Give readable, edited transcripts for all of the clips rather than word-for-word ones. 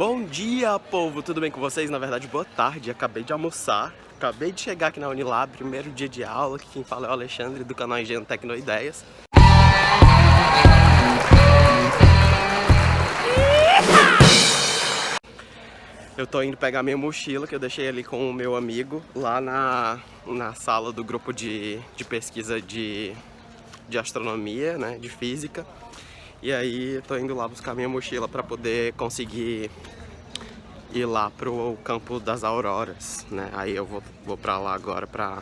Bom dia, povo! Tudo bem com vocês? Na verdade, boa tarde. Acabei de almoçar. Acabei de chegar aqui na Unilab, primeiro dia de aula. Quem fala é o Alexandre, do canal Engenho Tecnoideias. Eu tô indo pegar minha mochila, que eu deixei ali com o meu amigo, lá na sala do grupo de pesquisa de astronomia, né, de física. E aí eu tô indo lá buscar minha mochila para poder conseguir ir lá pro campo das auroras, né? Aí eu vou pra lá agora pra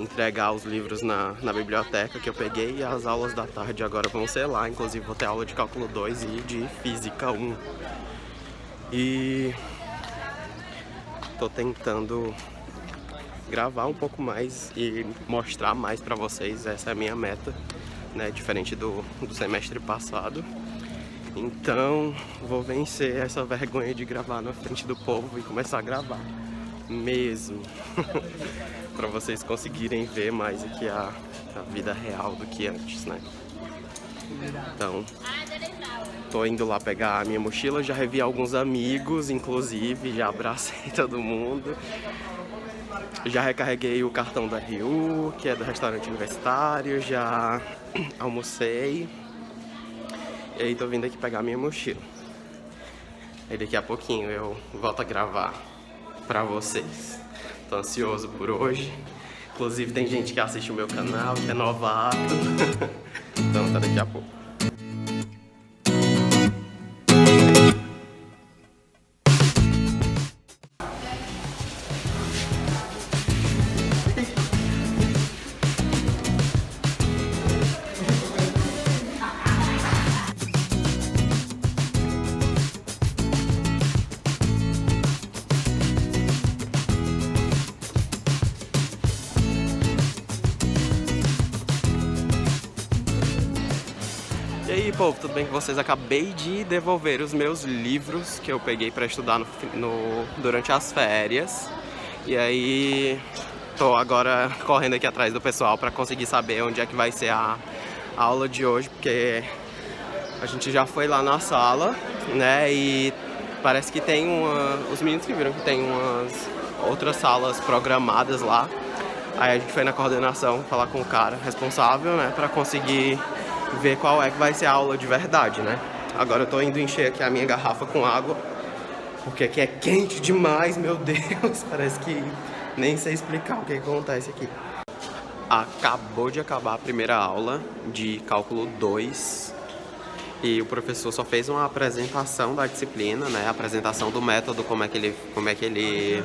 entregar os livros na biblioteca que eu peguei, e as aulas da tarde agora vão ser lá. Inclusive vou ter aula de cálculo 2 e de física 1. E tô tentando gravar um pouco mais e mostrar mais pra vocês. Essa é a minha meta, né? Diferente do semestre passado. Então vou vencer essa vergonha de gravar na frente do povo e começar a gravar mesmo. Pra vocês conseguirem ver mais aqui a vida real do que antes, né? Então tô indo lá pegar a minha mochila. Já revi alguns amigos, inclusive já abracei todo mundo. Já recarreguei o cartão da RU, que é do restaurante universitário. Já almocei. E aí tô vindo aqui pegar minha mochila. Aí daqui a pouquinho eu volto a gravar pra vocês. Tô ansioso por hoje. Inclusive tem gente que assiste o meu canal, que é novato. Então tá daqui a pouco. E aí, povo, tudo bem com vocês? Acabei de devolver os meus livros que eu peguei para estudar durante as férias. E aí tô agora correndo aqui atrás do pessoal para conseguir saber onde é que vai ser a aula de hoje, porque a gente já foi lá na sala, né? E parece que tem os meninos que viram que tem umas outras salas programadas lá. Aí a gente foi na coordenação falar com o cara responsável, né, para conseguir ver qual é que vai ser a aula de verdade, né? Agora eu tô indo encher aqui a minha garrafa com água, porque aqui é quente demais, meu Deus. Parece que nem sei explicar o que acontece aqui. Acabou de acabar a primeira aula de cálculo 2 e o professor só fez uma apresentação da disciplina, né? A apresentação do método, como é que ele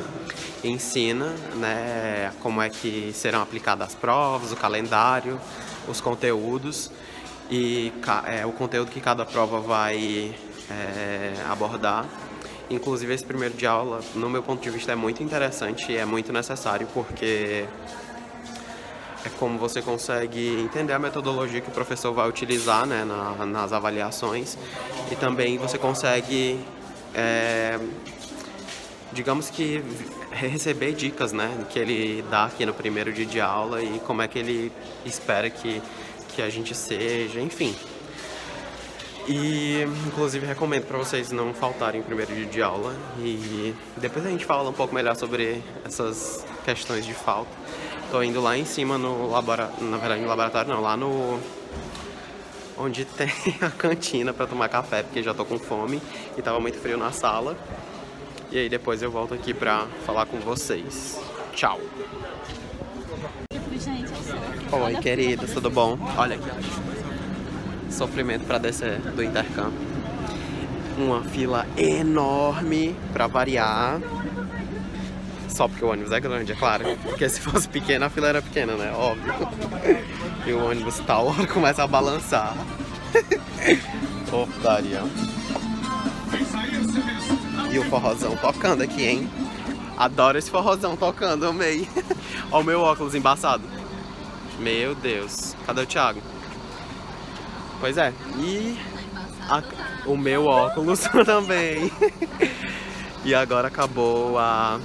ensina, né? Como é que serão aplicadas as provas, o calendário, os conteúdos. E o conteúdo que cada prova vai abordar. Inclusive esse primeiro de aula, no meu ponto de vista, é muito interessante e é muito necessário, porque é como você consegue entender a metodologia que o professor vai utilizar, né, nas avaliações, e também você consegue, digamos que, receber dicas, né, que ele dá aqui no primeiro dia de aula e como é que ele espera que a gente seja, enfim. E inclusive recomendo para vocês não faltarem o primeiro dia de aula, e depois a gente fala um pouco melhor sobre essas questões de falta. Tô indo lá em cima no laboratório, na verdade no laboratório não, lá no onde tem a cantina para tomar café, porque já tô com fome e tava muito frio na sala. E aí depois eu volto aqui pra falar com vocês. Tchau! Oi, queridos, tudo bom? Olha aqui, sofrimento pra descer do intercâmbio. Uma fila enorme pra variar. Só porque o ônibus é grande, é claro. Porque se fosse pequeno, a fila era pequena, né? Óbvio. E o ônibus tal hora começa a balançar. Porcaria. E o forrozão tocando aqui, hein? Adoro esse forrozão tocando, amei. Olha o meu óculos embaçado. Meu Deus. Cadê o Thiago? Pois é. E o meu óculos também. E agora acabou a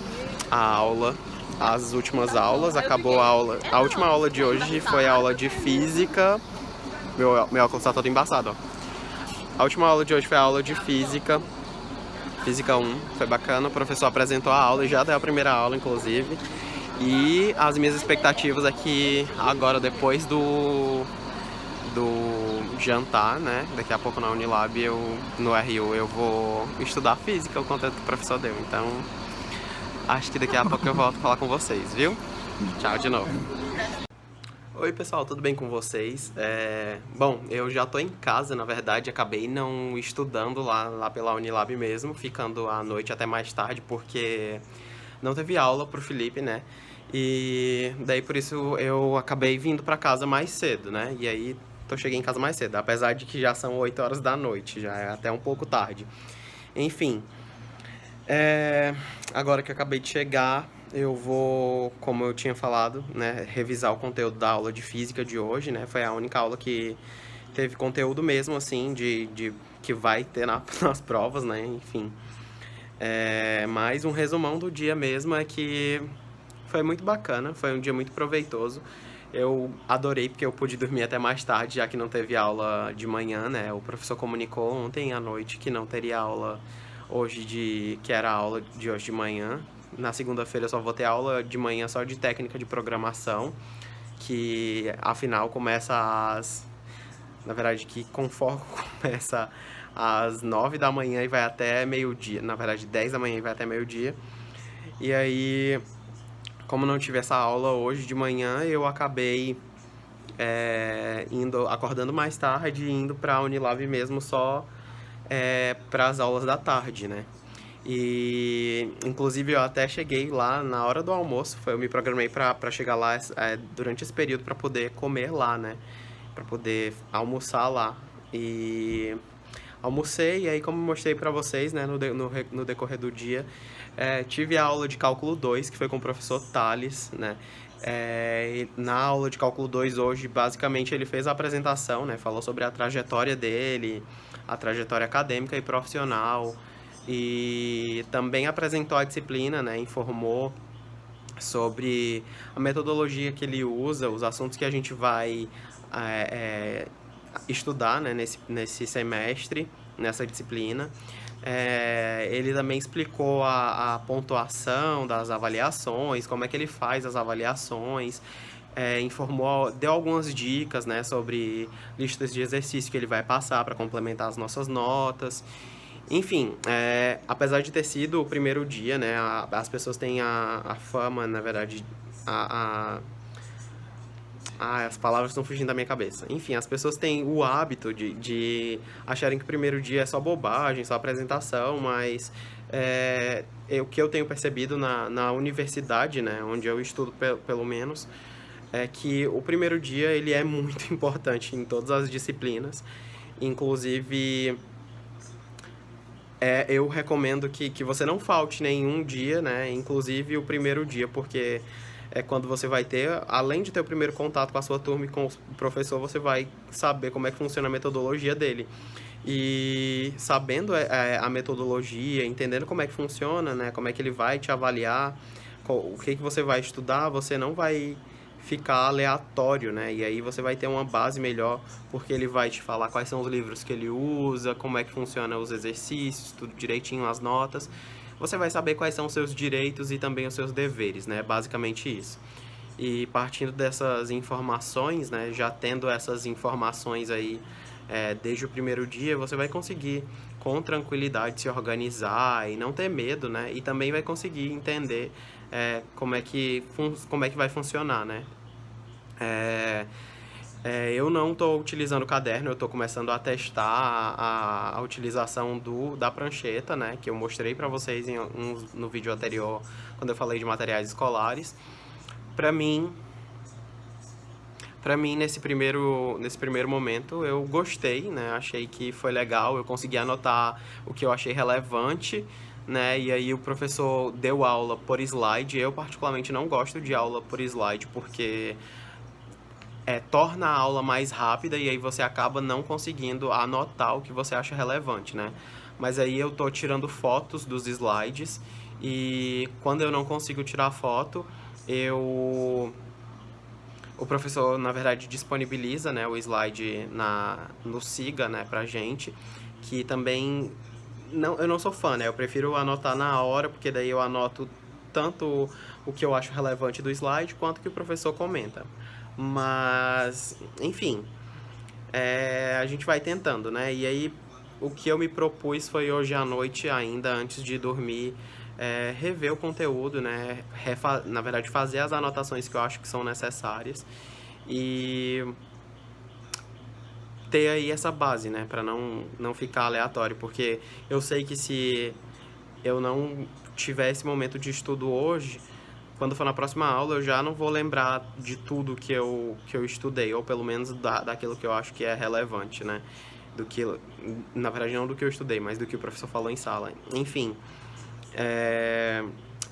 aula, as últimas aulas. Acabou a aula. A última aula de hoje foi a aula de física. Meu óculos tá todo embaçado, ó. A última aula de hoje foi a aula de física. Física 1, foi bacana, o professor apresentou a aula e já deu a primeira aula, inclusive. E as minhas expectativas é que agora, depois do jantar, né, daqui a pouco na Unilab, no RU, eu vou estudar Física, o conteúdo que o professor deu. Então, acho que daqui a pouco eu volto a falar com vocês, viu? Tchau de novo. Oi pessoal, tudo bem com vocês? Bom, eu já tô em casa, na verdade, acabei não estudando lá pela Unilab mesmo, ficando à noite até mais tarde, porque não teve aula pro Felipe, né? E daí por isso eu acabei vindo pra casa mais cedo, né? E aí cheguei em casa mais cedo, apesar de que já são 8 horas da noite, já é até um pouco tarde. Enfim, agora que eu acabei de chegar, eu vou, como eu tinha falado, né, revisar o conteúdo da aula de física de hoje, né? Foi a única aula que teve conteúdo mesmo, assim, que vai ter nas provas, né? Enfim. Mas um resumão do dia mesmo é que foi muito bacana, foi um dia muito proveitoso. Eu adorei porque eu pude dormir até mais tarde, já que não teve aula de manhã, né? O professor comunicou ontem à noite que não teria aula hoje, que era a aula de hoje de manhã. Na segunda-feira eu só vou ter aula de manhã só de técnica de programação, que afinal na verdade, que conforme começa às 9 da manhã e vai até meio-dia, na verdade 10 da manhã e vai até meio-dia. E aí, como não tive essa aula hoje de manhã, eu acabei acordando mais tarde e indo pra Unilab mesmo só para as aulas da tarde, né? E inclusive eu até cheguei lá na hora do almoço, eu me programei para chegar lá durante esse período para poder comer lá, né? Para poder almoçar lá. E almocei, e aí como eu mostrei para vocês, né, no decorrer do dia, tive a aula de cálculo 2, que foi com o professor Thales, né? Na aula de cálculo 2 hoje, basicamente ele fez a apresentação, né? Falou sobre a trajetória dele, a trajetória acadêmica e profissional, e também apresentou a disciplina, né? Informou sobre a metodologia que ele usa, os assuntos que a gente vai estudar, né, nesse semestre, nessa disciplina. Ele também explicou a pontuação das avaliações, como é que ele faz as avaliações, deu algumas dicas, né, sobre listas de exercício que ele vai passar para complementar as nossas notas. Enfim, apesar de ter sido o primeiro dia, né, as pessoas têm a fama, na verdade, as palavras estão fugindo da minha cabeça. Enfim, as pessoas têm o hábito de acharem que o primeiro dia é só bobagem, só apresentação, mas o que eu tenho percebido na universidade, né, onde eu estudo pelo menos, é que o primeiro dia ele é muito importante em todas as disciplinas. Inclusive, eu recomendo que você não falte nenhum dia, né, inclusive o primeiro dia, porque é quando você vai ter, além de ter o primeiro contato com a sua turma e com o professor, você vai saber como é que funciona a metodologia dele. E sabendo a metodologia, entendendo como é que funciona, né, como é que ele vai te avaliar, o que você vai estudar, você não vai ficar aleatório, né? E aí você vai ter uma base melhor, porque ele vai te falar quais são os livros que ele usa, como é que funciona os exercícios, tudo direitinho, as notas. Você vai saber quais são os seus direitos e também os seus deveres, né? Basicamente isso. E partindo dessas informações, né? Já tendo essas informações aí desde o primeiro dia, você vai conseguir com tranquilidade se organizar e não ter medo, né? E também vai conseguir entender como é que vai funcionar, né? Eu não estou utilizando o caderno, eu estou começando a testar a utilização da prancheta, né? Que eu mostrei para vocês no vídeo anterior, quando eu falei de materiais escolares. Para mim, nesse primeiro momento, eu gostei, né? Achei que foi legal, eu consegui anotar o que eu achei relevante, né? E aí o professor deu aula por slide. Eu particularmente não gosto de aula por slide, porque torna a aula mais rápida e aí você acaba não conseguindo anotar o que você acha relevante, né? Mas aí eu tô tirando fotos dos slides e quando eu não consigo tirar foto, o professor, na verdade, disponibiliza, né, o slide no Siga, né, pra gente, que também não, eu não sou fã, né? Eu prefiro anotar na hora, porque daí eu anoto tanto o que eu acho relevante do slide, quanto o que o professor comenta. Mas, enfim, a gente vai tentando, né? E aí, o que eu me propus foi hoje à noite ainda, antes de dormir, rever o conteúdo, né? Na verdade, fazer as anotações que eu acho que são necessárias e ter aí essa base, né? Pra não ficar aleatório, porque eu sei que se eu não tiver esse momento de estudo hoje, quando for na próxima aula eu já não vou lembrar de tudo que eu estudei, ou pelo menos daquilo que eu acho que é relevante, né? Do que, na verdade, não do que eu estudei, mas do que o professor falou em sala. Enfim,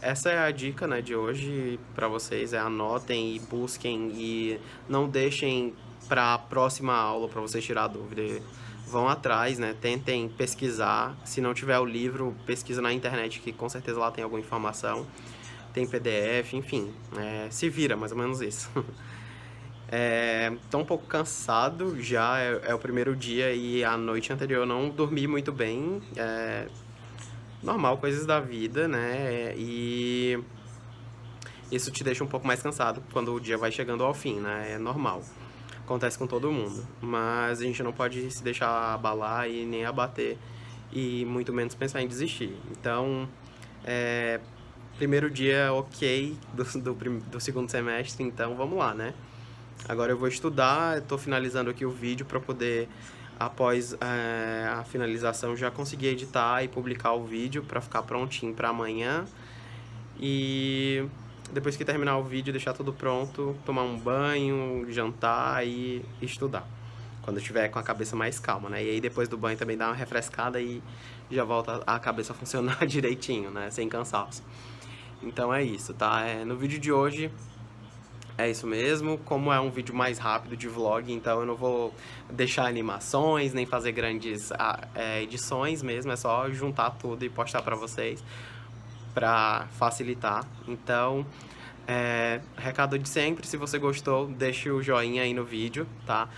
essa é a dica, né, de hoje para vocês, anotem e busquem e não deixem para a próxima aula para vocês tirar dúvida. Vão atrás, né, tentem pesquisar, se não tiver o livro, pesquisa na internet que com certeza lá tem alguma informação, tem PDF, enfim, se vira, mais ou menos isso. Tô um pouco cansado já, é o primeiro dia e a noite anterior eu não dormi muito bem, normal, coisas da vida, né? E isso te deixa um pouco mais cansado quando o dia vai chegando ao fim, né? É normal. Acontece com todo mundo. Mas a gente não pode se deixar abalar e nem abater e muito menos pensar em desistir. Então, primeiro dia ok do segundo semestre, então vamos lá, né? Agora eu vou estudar, estou finalizando aqui o vídeo para poder, após a finalização, já conseguir editar e publicar o vídeo para ficar prontinho para amanhã. E depois que terminar o vídeo, deixar tudo pronto, tomar um banho, jantar e estudar. Quando eu estiver com a cabeça mais calma, né? E aí depois do banho também dá uma refrescada e já volta a cabeça a funcionar direitinho, né? Sem cansaço. Então é isso, tá? No vídeo de hoje é isso mesmo. Como é um vídeo mais rápido de vlog, então eu não vou deixar animações, nem fazer grandes edições mesmo. É só juntar tudo e postar pra vocês, pra facilitar. Então, recado de sempre, se você gostou, deixe o joinha aí no vídeo, tá?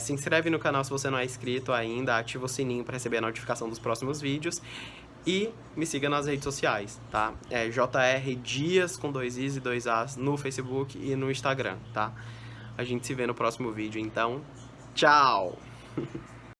Se inscreve no canal se você não é inscrito ainda, ativa o sininho para receber a notificação dos próximos vídeos e me siga nas redes sociais, tá? JR Dias com 2 Is e 2 As no Facebook e no Instagram, tá? A gente se vê no próximo vídeo, então, tchau!